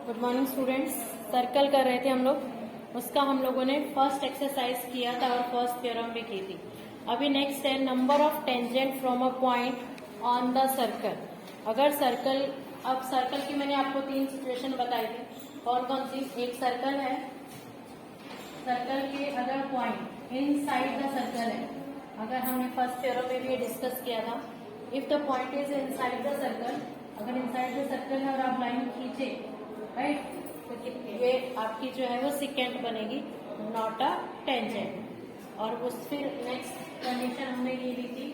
Good morning students. Circle कर रहे थे हम लोग, उसका हम लोगों ने फर्स्ट एक्सरसाइज किया था और फर्स्ट थ्योरम भी की थी। अभी नेक्स्ट है number of tangent from a point on the circle. अगर सर्कल, अब सर्कल की मैंने आपको 3 सिचुएशन बताई थी। कौन कौन सी? एक सर्कल है, सर्कल के अगर पॉइंट इनसाइड द सर्कल है, अगर हमने फर्स्ट थ्योरम में भी ये डिस्कस किया था, if the point is inside the circle, अगर इनसाइड द सर्कल है और आप लाइन खींचे, राइट, तो ये आपकी जो है वो सिकेंट बनेगी, नॉट अ टेंजेंट। और उस फिर नेक्स्ट कंडीशन हमने ये ली थी,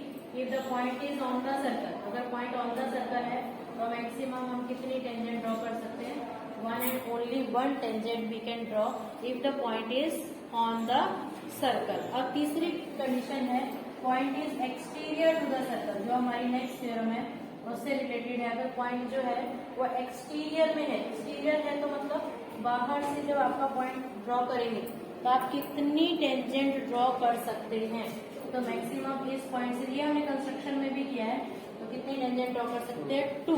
if the point is on the circle, अगर पॉइंट ऑन द सर्कल है तो मैक्सिमम हम कितनी टेंजेंट ड्रॉ कर सकते हैं? One and only one tangent we can draw if the point is on the circle. अब तीसरी कंडीशन है, point is exterior to the circle, जो हमारी नेक्स्ट थ्योरम है उससे रिलेटेड है। अगर पॉइंट जो है वो एक्सटीरियर में है, एक्सटीरियर है तो मतलब बाहर से जब आपका पॉइंट ड्रॉ करेंगे तो आप कितनी टेंजेंट ड्रॉ कर सकते हैं? तो मैक्सिमम इस पॉइंट से, ये हमने कंस्ट्रक्शन में भी किया है, तो कितनी टेंजेंट ड्रॉ कर सकते हैं? 2।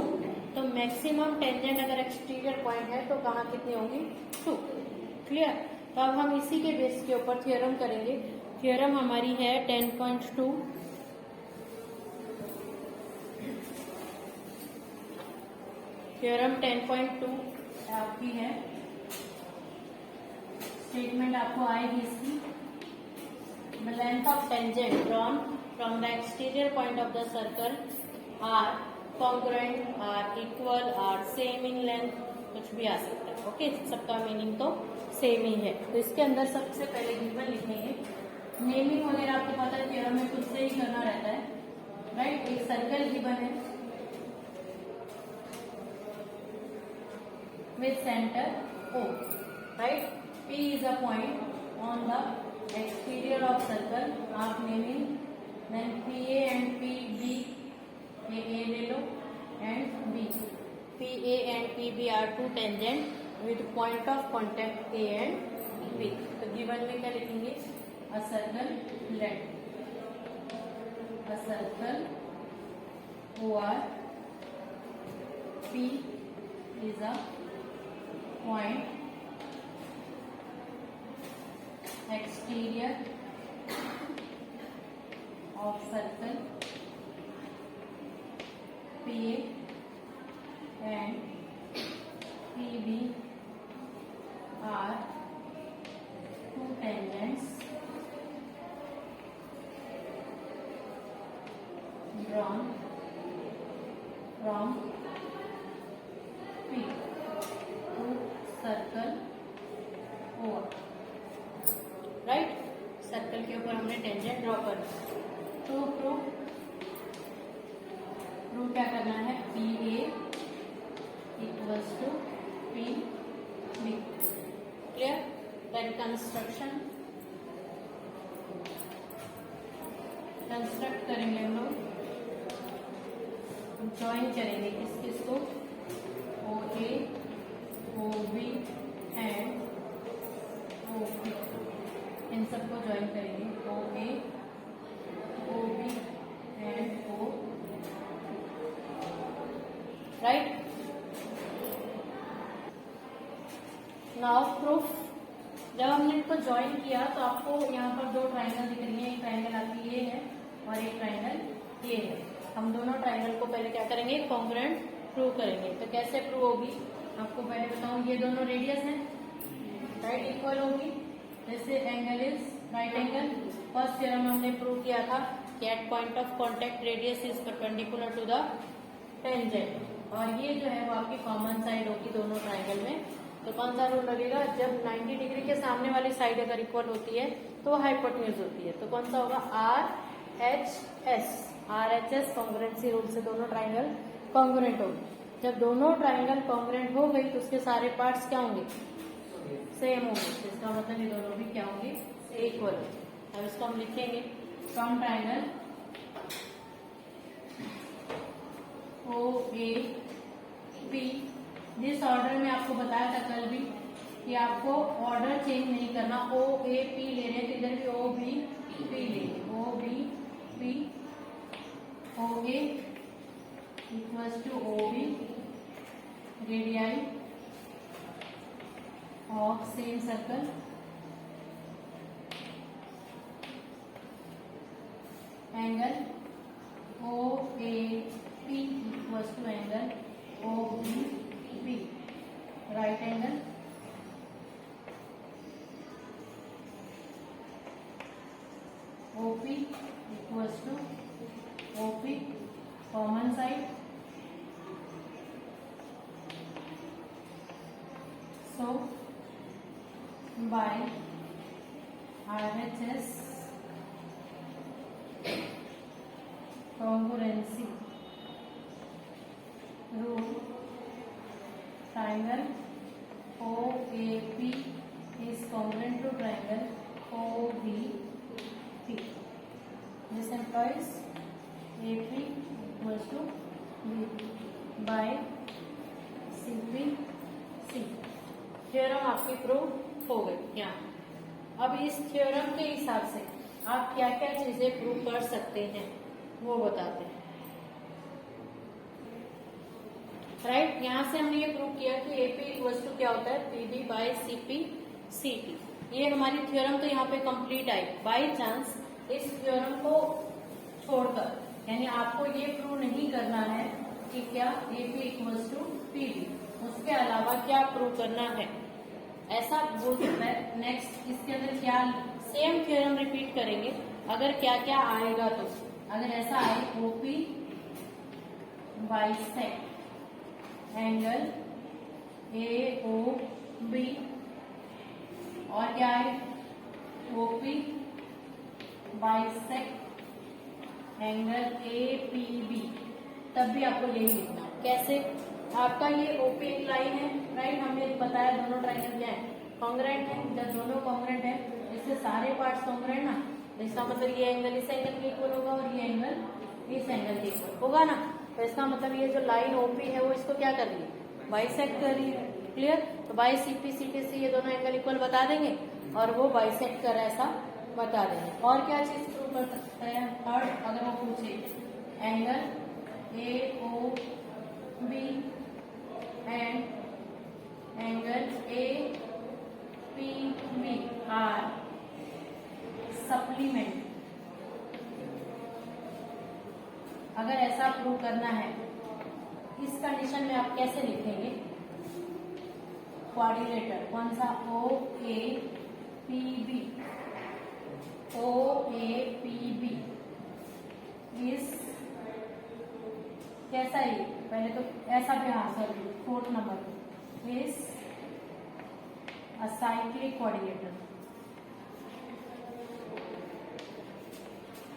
तो मैक्सिमम टेंजेंट अगर एक्सटीरियर पॉइंट है तो कहाँ कितनी होंगी? 2। क्लियर? तो अब हम इसी के बेस के ऊपर थ्योरम करेंगे। थ्योरम हमारी है 10.2। थ्योरम 10.2 आपकी है, स्टेटमेंट आपको आएगी इसकी। The length of tangent drawn from the exterior point of the circle are congruent, are equal, are same in length, कुछ भी आ सकता है। ओके, सबका मीनिंग तो सेम ही है। तो इसके अंदर सबसे पहले गिवन लिखेंगे। नेमिंग वगैरह आपको पता है थ्योरम में खुद से ही करना रहता है, राइट। एक सर्कल गिवन है with center O, right? P is a point on the exterior of circle. आप naming, then PA and PB, AA ले लो and B. PA and PB are two tangent with point of contact A and B. तो given में क्या लिखेंगे? A circle length, a circle OR, P is a point exterior of circle PA and PB are two tangents drawn from P circle O, right. Circle के ऊपर हमने tangent draw कर दी। तो prove क्या करना है? PA equals to PB। Clear? Then construction, construct करेंगे हम लोग, ज्वाइन करेंगे किस किस को? OA, OB एंड OP, इन सबको ज्वाइन करेंगे। OA, OB and O, right. Now proof, जब हमने इनको ज्वाइन किया तो आपको यहाँ पर 2 ट्राइंगल दिख रही है। एक ट्राइंगल आपकी ये है और एक ट्राइंगल ये है। हम दोनों ट्राइंगल को पहले क्या करेंगे? कॉन्ग्रुएंट प्रूव करेंगे। तो कैसे प्रूव होगी आपको पहले बताऊं। ये दोनों रेडियस हैं, राइट, इक्वल होगी। जैसे angle is right angle, first theorem हमने प्रूव किया था कि at point of contact radius is perpendicular to the tangent. और ये जो है वो आपकी कॉमन साइड होगी दोनों ट्राइंगल में। तो कौन सा रूल लगेगा? जब 90 डिग्री के सामने वाली साइड अगर इक्वल होती है तो हाइपोटेन्यूज होती है। तो कौन सा होगा? RHS। RHS कॉन्ग्रुएंसी रूल से दोनों ट्राइंगल कॉन्ग्रुएंट होंगे। जब दोनों ट्राइंगल कॉन्ग्रुएंट हो गई तो उसके सारे पार्ट्स क्या होंगे? सेम होंगे। इसका मतलब ये दोनों भी क्या होंगे? इक्वल। अब इसको हम लिखेंगे फ्रॉम ट्राइंगल OAP। जिस ऑर्डर में आपको बताया था कल भी कि आपको ऑर्डर चेंज नहीं करना। OAP ले रहे हैं तो इधर भी OBP लेंगे। OBP OA equals to OB, radii of same circle angle OAP equals to angle OBP. Right angle OP equals to OP, common side. So by RHS congruency rule, triangle OAP is congruent to triangle OBP. This implies AP equals to BP by CPC. Theorem आपकी prove हो गई यहाँ। अब इस theorem के हिसाब से आप क्या क्या चीजें प्रूव कर सकते हैं वो बताते हैं। राइट, यहाँ से हमने ये प्रूव किया कि AP इक्वल्स टू क्या होता है PB बाय CPCT। ये हमारी थ्योरम तो यहाँ पे कंप्लीट आई। बाय चांस इस थ्योरम को छोड़कर, यानी आपको ये प्रूव नहीं करना है कि क्या AP इक्वल्स टू PB, उसके अलावा क्या प्रूव करना है ऐसा बोल सकता है। नेक्स्ट इसके अंदर क्या सेम थ्योरम रिपीट करेंगे, अगर क्या क्या आएगा तो अगर ऐसा आए OP बाइसेक्ट एंगल AOB और क्या है OP बाइसेक्ट एंगल APB, तब भी आपको यही लिखना। कैसे? आपका ये OP एक लाइन है, राइट, हमने बताया दोनों ट्राइंगल क्या है कॉन्ग्रेंट है। जब दोनों कॉन्ग्रेंट है, इससे सारे पार्ट्स कॉन्ग्रेंट ना, इसका मतलब ये एंगल इस एंगल के इक्वल होगा और ये एंगल इस एंगल के इक्वल होगा ना। तो इसका मतलब ये जो लाइन OP है वो इसको क्या कर रही है बाइसेक्ट कर रही है। क्लियर? तो बाई CPCT से ये दोनों एंगल इक्वल बता देंगे और वो बाइसेक्ट कर ऐसा बता देंगे। और क्या चीज प्रूव कर सकते हैं? थर्ड, अगर वो पूछे angle AOB and angle APB are supplement। अगर ऐसा प्रूव करना है, इस कंडीशन में आप कैसे लिखेंगे? क्वाड्रिलेटर कौन सा? OAPB इस कैसा है? पहले तो ऐसा भी answer fourth number is acyclic quadrilateral.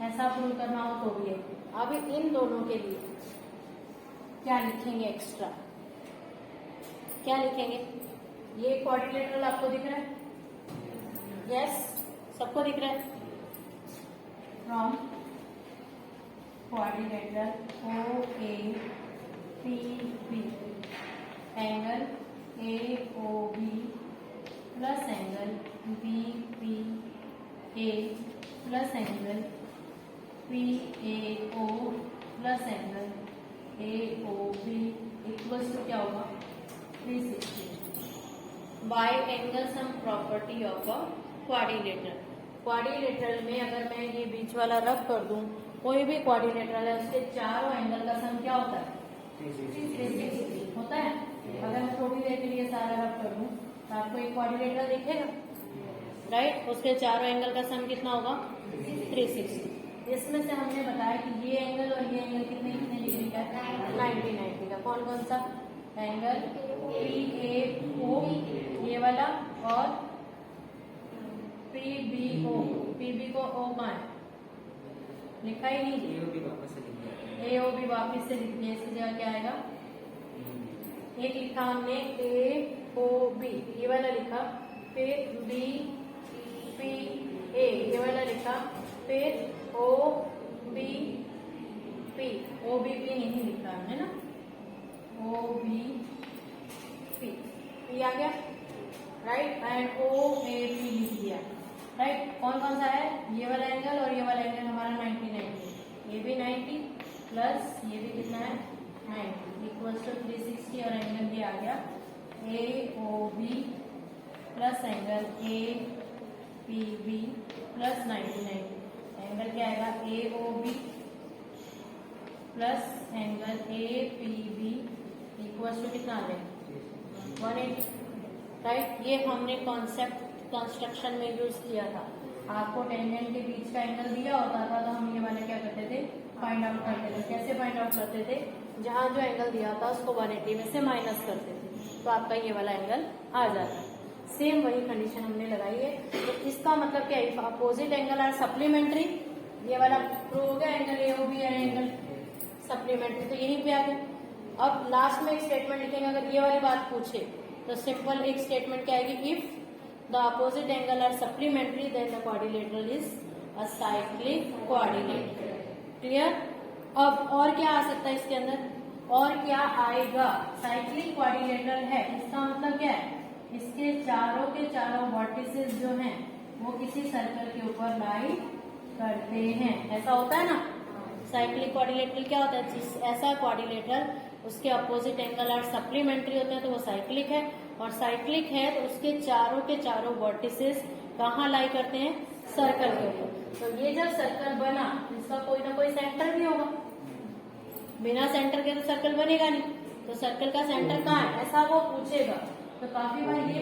ऐसा प्रूव करना हो तो भी है। अब इन दोनों के लिए क्या लिखेंगे एक्स्ट्रा? क्या लिखेंगे? ये क्वाड्रिलेटरल आपको दिख रहा है? यस, सबको दिख रहा है। From quadrilateral OAPB angle AOB plus angle BPA plus angle PAO plus angle AOB equals to क्या होगा 360 by angle sum property of a quadrilateral. Quadrilateral में अगर मैं ये बीच वाला रब कर दूं, कोई भी क्वाड्रिलेटरल है उसके चारों एंगल का सम क्या होता है 360 होता है। अगर मैं थोड़ी देर के लिए सारा रब कर दूं तो आपको एक क्वाड्रिलेटरल दिखेगा, राइट, उसके चारों एंगल का सम कितना होगा 360। इसमें से हमने बताया कि ये एंगल और ये एंगल कितने कितने डिग्री का है 90 का। कौन कौन सा? एंगल PAO ये वाला और PBO। PB को O कहाँ है? लिखा ही नहीं, AOB वापिस से लिख दिया। इसकी जगह क्या आएगा? एक लिखा हमने AOB ये वाला लिखा, फिर BPA ये वाला लिखा, फिर OBP नहीं लिखा हमने ना, OBP ये आ गया, राइट, एंड OAP लिख दिया, राइट। कौन कौन सा है? ये वाला एंगल और ये वाला एंगल हमारा 90 ये भी 90 प्लस ये भी कितना है 90 इक्वल्स टू 360 और एंगल भी आ गया AOB plus angle A P B plus 90 angle क्या आएगा A O B plus angle A P B equal to कितना आ जाएगा 180 राइट। ये हमने कॉन्सेप्ट कंस्ट्रक्शन में यूज किया था। आपको टेंजेंट के बीच का एंगल दिया होता था तो हम ये वाले क्या करते थे फाइंड आउट करते थे। कैसे फाइंड आउट करते थे, जहां जो एंगल दिया था उसको 180 में से माइनस करते थे तो आपका ये वाला एंगल आ जाता है। सेम वही कंडीशन हमने लगाई है। तो इसका मतलब क्या है, अपोजिट एंगल आर सप्लीमेंट्री। ये वाला प्रूव हो गया, एंगल ए ओ बी है एंगल सप्लीमेंट्री, तो यहीं पे आ गया। अब लास्ट में एक स्टेटमेंट लिखेंगे, अगर ये वाली बात पूछे तो सिंपल एक स्टेटमेंट क्या आएगी, if the opposite angle are supplementary then the quadrilateral is a cyclic quadrilateral. Clear. अब और क्या आ सकता है इसके अंदर, और क्या आएगा, साइक्लिक क्वाड्रिलेटरल है, इसका मतलब क्या है, इसके चारों के चारों वर्टिसेस जो हैं वो किसी सर्कल के ऊपर लाई करते हैं। ऐसा होता है ना, साइक्लिक क्वाड्रिलेटरल क्या होता है, जिस ऐसा क्वाड्रिलेटरल उसके अपोजिट एंगल आर सप्लीमेंट्री होते हैं तो वो साइक्लिक है, और साइक्लिक है तो उसके चारों वर्टिसेस कहाँ लाई करते हैं, सर्कल के ऊपर। तो ये जब सर्कल बना इसका कोई ना कोई सेंटर भी होगा, बिना सेंटर के तो सर्कल बनेगा नहीं, तो सर्कल का सेंटर कहाँ है ऐसा वो पूछेगा। तो काफी बार ये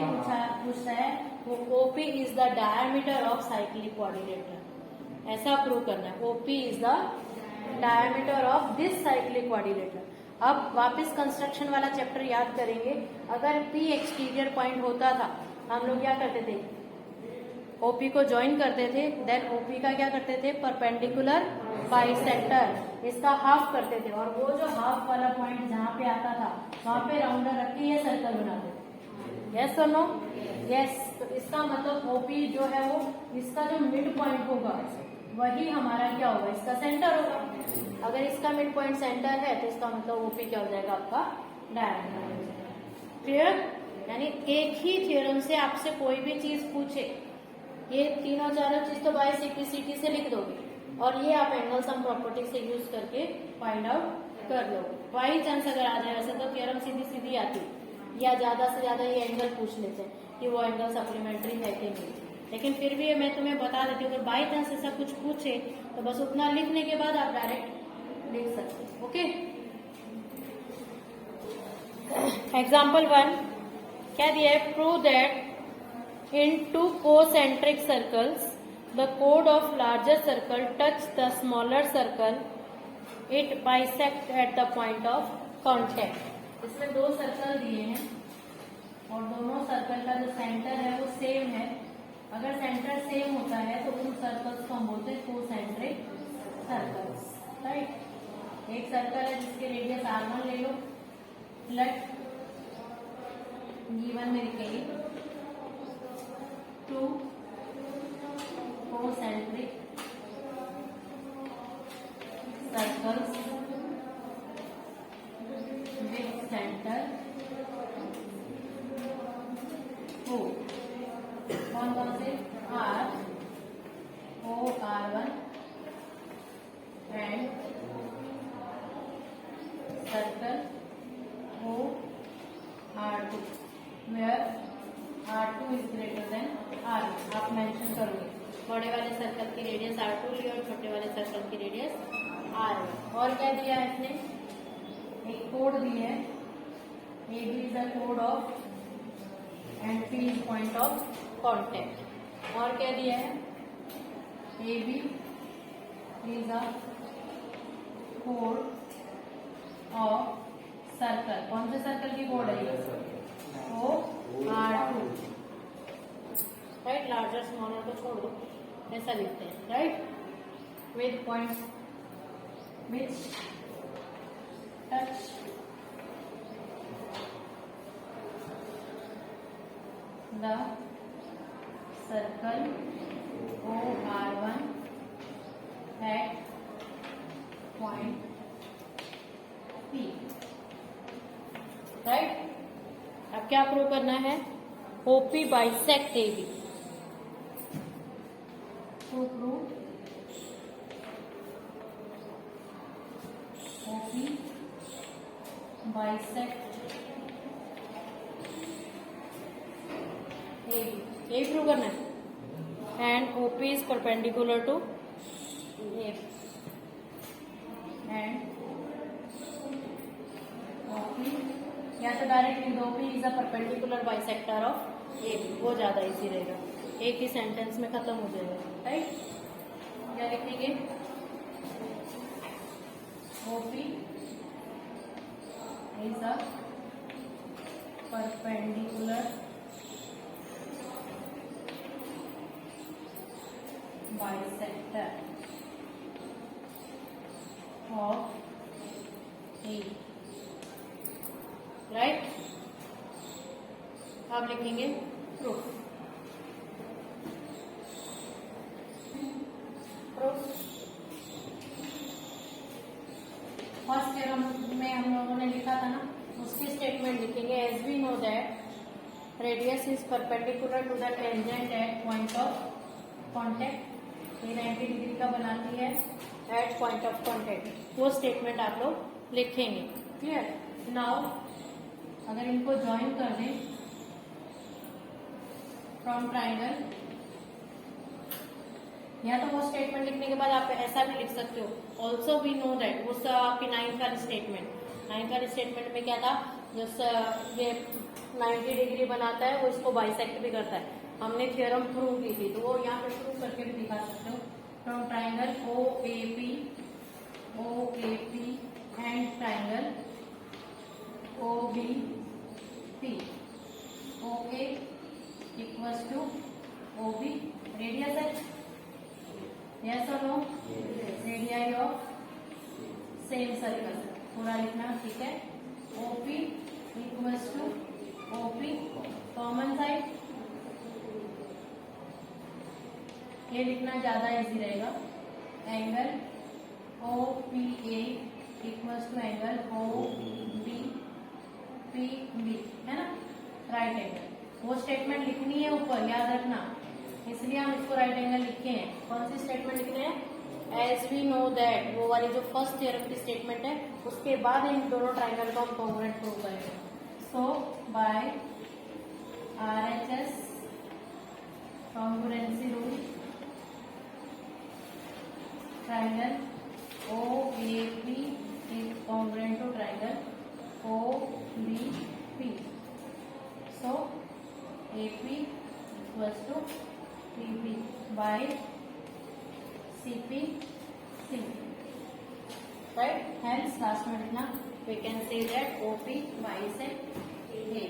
पूछता है वो OP is the diameter of cyclic quadrilateral, ऐसा प्रूव करना है, OP is the diameter of this cyclic quadrilateral. अब वापस कंस्ट्रक्शन वाला चैप्टर याद करेंगे। अगर पी एक्सटीरियर पॉइंट होता था, हम लोग क्या करते थे, ओपी को ज्वाइन करते थे, देन ओपी का क्या करते थे, परपेंडिकुलर बाइसेक्टर, इसका हाफ करते थे, और वो जो हाफ वाला पॉइंट जहाँ पे आता था वहां पे राउंडर रख के ये सर्कल बनाते थे। यस और नो, यस। तो इसका मतलब ओपी जो है वो इसका जो मिड पॉइंट होगा वही हमारा क्या होगा, इसका सेंटर होगा। अगर इसका मिड पॉइंट सेंटर है तो इसका मतलब ओपी क्या हो जाएगा, आपका डायमीटर। क्लियर। यानी एक ही थ्योरम से आपसे कोई भी चीज पूछे, ये तीनों चारों चीज तो बाय सिंप्लिसिटी से लिख दोगे, और ये आप एंगल सम प्रॉपर्टी से यूज करके फाइंड आउट कर लोगे। बाई चांस अगर आ जाए, वैसे तो थ्योरम सीधी सीधी आती, या ज्यादा से ज्यादा ये एंगल पूछ लेते हैं कि वो एंगल सप्लीमेंट्री है कि नहीं, लेकिन फिर भी मैं तुम्हें बता देती हूँ, अगर बाई चांस ऐसा कुछ पूछे तो बस उतना लिखने के बाद आप डायरेक्ट लिख सकते हो। ओके। एग्जाम्पल 1 क्या दिया है, prove that in two concentric circles the कोड of larger circle touch the smaller circle, it bisect at the point of contact. इसमें दो सर्कल दिए हैं और दोनों सर्कल का जो सेंटर है वो सेम है। अगर सेंटर सेम होता है तो उन सर्कल्स को हम बोलते हैं कोसेंट्रिक सर्कल्स, राइट। एक सर्कल है जिसके रेडियस r1 ले लो, लेट G1 में लिखेंगे, two concentric circles with centre O, कौन कौन से, R O R1 and circle O R2 where R2 is greater than R1। आप मेंशन करोगे, बड़े वाले सर्कल की रेडियस R2 ली और छोटे वाले सर्कल की रेडियस R1। और क्या दिया है इसने, एक कोड दी है, ए बी इज द कोड of and P is point of contact. और क्या दिया है, ए बी इज द कोड ऑफ सर्कल, कौन से सर्कल की कोड है, ओ R2, राइट। लार्जर स्मॉलर को छोड़ दो, ऐसा लिखते हैं, right. With points which touch the circle OR1 at point P, right. अब क्या प्रूव करना है, OP bisect AB। to prove OP bisect यही प्रूव करना है। And OP is perpendicular to A and OP, या तो डायरेक्ट लिख दो OP is a perpendicular bisector of A, वो ज्यादा इजी रहेगा, एक ही सेंटेंस में खत्म हो जाएगा, राइट। क्या लिखेंगे, OP is a perpendicular bisector of A, right. अब लिखेंगे प्रूफ। फर्स्ट थ्योरम में हम लोगों ने लिखा था ना, उसकी स्टेटमेंट लिखेंगे। As we know that radius is perpendicular to the tangent at point of contact, ये 90 डिग्री का बनाती है एट पॉइंट ऑफ कॉन्टेक्ट, वो स्टेटमेंट आप लोग लिखेंगे। क्लियर। नाउ अगर इनको ज्वाइन कर दें फ्रॉम ट्राइंगल, या तो वो स्टेटमेंट लिखने के बाद आप ऐसा भी लिख सकते हो, ऑल्सो वी नो दैट, वो आपकी 9th वाली स्टेटमेंट में क्या था, जो ये 90 डिग्री बनाता है वो इसको बाइसेक्ट भी करता है, हमने थ्योरम प्रूव की थी, तो वो यहाँ पे प्रूव करके भी दिखा सकते हो। From triangle O A P and triangle O B P, O A equals to O B, radius है, यस और no, radii of same circle, पूरा लिखना, ठीक है। OP equals to OP, common side, ये लिखना ज्यादा इजी रहेगा। Angle O P A equals to angle O B P B, है ना, राइट एंगल, वो स्टेटमेंट लिखनी है ऊपर, याद रखना, इसलिए हम इसको राइट एंगल लिखे हैं। कौन सी स्टेटमेंट लिखने हैं, एज वी नो दैट, वो वाली जो फर्स्ट थ्योरम की स्टेटमेंट है, उसके बाद इन दोनों ट्राइंगल को हम कॉन्ग्रुएंट प्रूव करेंगे। So by RHS congruency rule, triangle OAP is congruent to triangle OBP. So AP equals to PP by CPC. Right? Hence, last में लिखना, we can say that OP bisect A.